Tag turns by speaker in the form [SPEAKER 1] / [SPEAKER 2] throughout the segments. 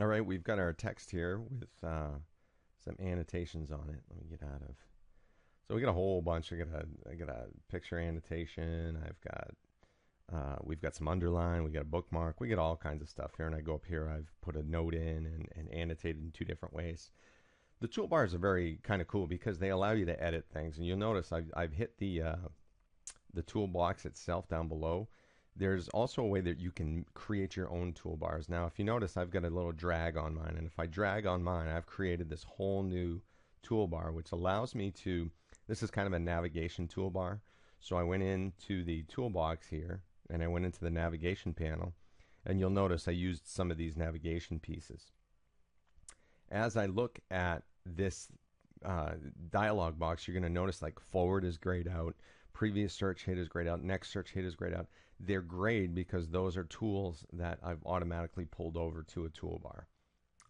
[SPEAKER 1] All right, we've got our text here with some annotations on it. Let me get out of. So we got a whole bunch. I got a picture annotation. We've got some underline. We got a bookmark. We got all kinds of stuff here. And I go up here. I've put a note in and annotated in two different ways. The toolbars are very kind of cool because they allow you to edit things. And you'll notice I've hit the toolbox itself down below. There's also a way that you can create your own toolbars. Now, if you notice, I've got a little drag on mine. And if I drag on mine, I've created this whole new toolbar, which allows me to, this is kind of a navigation toolbar. So I went into the toolbox here, and I went into the navigation panel. And you'll notice I used some of these navigation pieces. As I look at this dialog box, you're going to notice like forward is grayed out, previous search hit is grayed out, next search hit is grayed out. They're grayed because those are tools that I've automatically pulled over to a toolbar.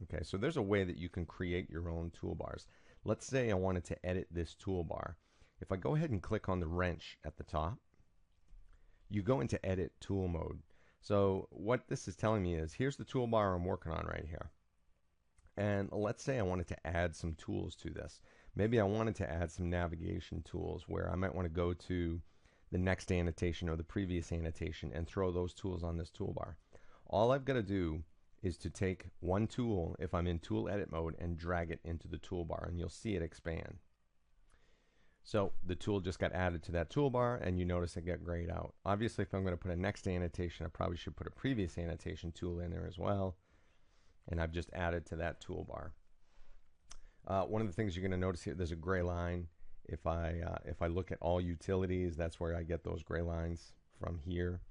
[SPEAKER 1] Okay, so there's a way that you can create your own toolbars. Let's say I wanted to edit this toolbar. If I go ahead and click on the wrench at the top, you go into edit tool mode. So what this is telling me is here's the toolbar I'm working on right here. And let's say I wanted to add some tools to this. Maybe I wanted to add some navigation tools where I might want to go to the next annotation or the previous annotation and throw those tools on this toolbar. All I've got to do is to take one tool, if I'm in tool edit mode, and drag it into the toolbar, and you'll see it expand. So the tool just got added to that toolbar, and you notice it got grayed out. Obviously, if I'm going to put a next annotation, I probably should put a previous annotation tool in there as well. And I've just added to that toolbar. One of the things you're going to notice here, there's a gray line. If I look at all utilities, that's where I get those gray lines from here.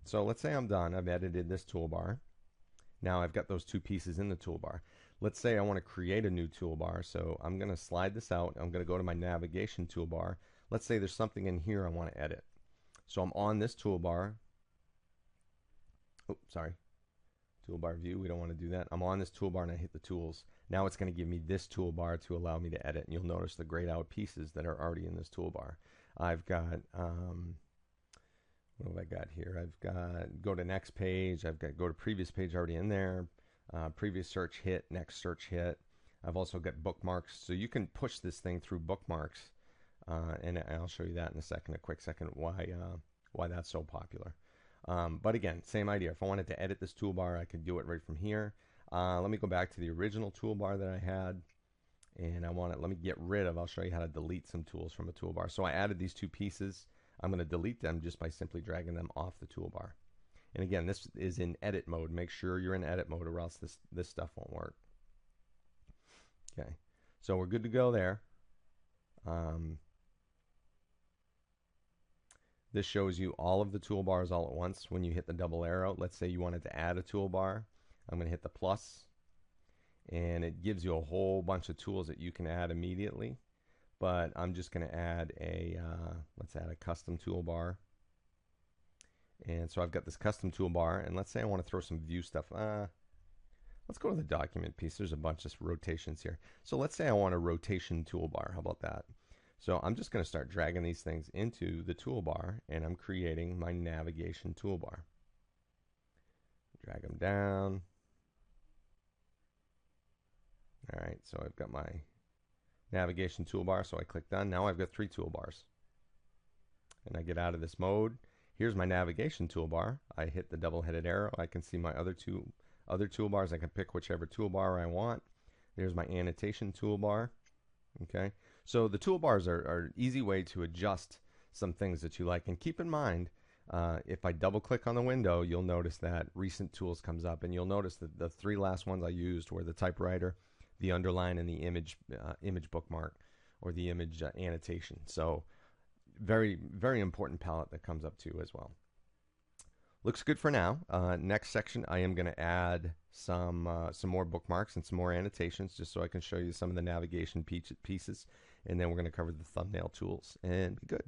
[SPEAKER 1] So let's say I'm done. I've edited this toolbar. Now I've got those two pieces in the toolbar. Let's say I want to create a new toolbar. So I'm going to slide this out. I'm going to go to my navigation toolbar. Let's say there's something in here I want to edit. So I'm on this toolbar. Oh, sorry. Toolbar view, we don't want to do that. I'm on this toolbar and I hit the tools. Now it's going to give me this toolbar to allow me to edit. And you'll notice the grayed out pieces that are already in this toolbar. I've got, what have I got here? I've got go to next page. I've got go to previous page already in there. Previous search hit, next search hit. I've also got bookmarks. So you can push this thing through bookmarks. And I'll show you that in a quick second, why that's so popular. But again, same idea. If I wanted to edit this toolbar, I could do it right from here. Let me go back to the original toolbar that I had. And let me get rid of, I'll show you how to delete some tools from a toolbar. So I added these two pieces. I'm going to delete them just by simply dragging them off the toolbar. And again, this is in edit mode. Make sure you're in edit mode or else this stuff won't work. Okay, so we're good to go there. This shows you all of the toolbars all at once when you hit the double arrow. Let's say you wanted to add a toolbar. I'm going to hit the plus, and it gives you a whole bunch of tools that you can add immediately. But I'm just going to add let's add a custom toolbar. And so I've got this custom toolbar, and let's say I want to throw some view stuff. Let's go to the document piece. There's a bunch of rotations here. So let's say I want a rotation toolbar. How about that? So I'm just going to start dragging these things into the toolbar, and I'm creating my navigation toolbar. Drag them down. All right, so I've got my navigation toolbar, so I click done. Now I've got 3 toolbars. And I get out of this mode. Here's my navigation toolbar. I hit the double-headed arrow. I can see my other toolbars. I can pick whichever toolbar I want. There's my annotation toolbar. Okay, so the toolbars are an easy way to adjust some things that you like. And keep in mind, if I double click on the window, you'll notice that recent tools comes up, and you'll notice that the 3 last ones I used were the typewriter, the underline, and the image bookmark or the image annotation. So very, very important palette that comes up too as well. Looks good for now. Next section, I am going to add some more bookmarks and some more annotations just so I can show you some of the navigation pieces. And then we're going to cover the thumbnail tools and be good.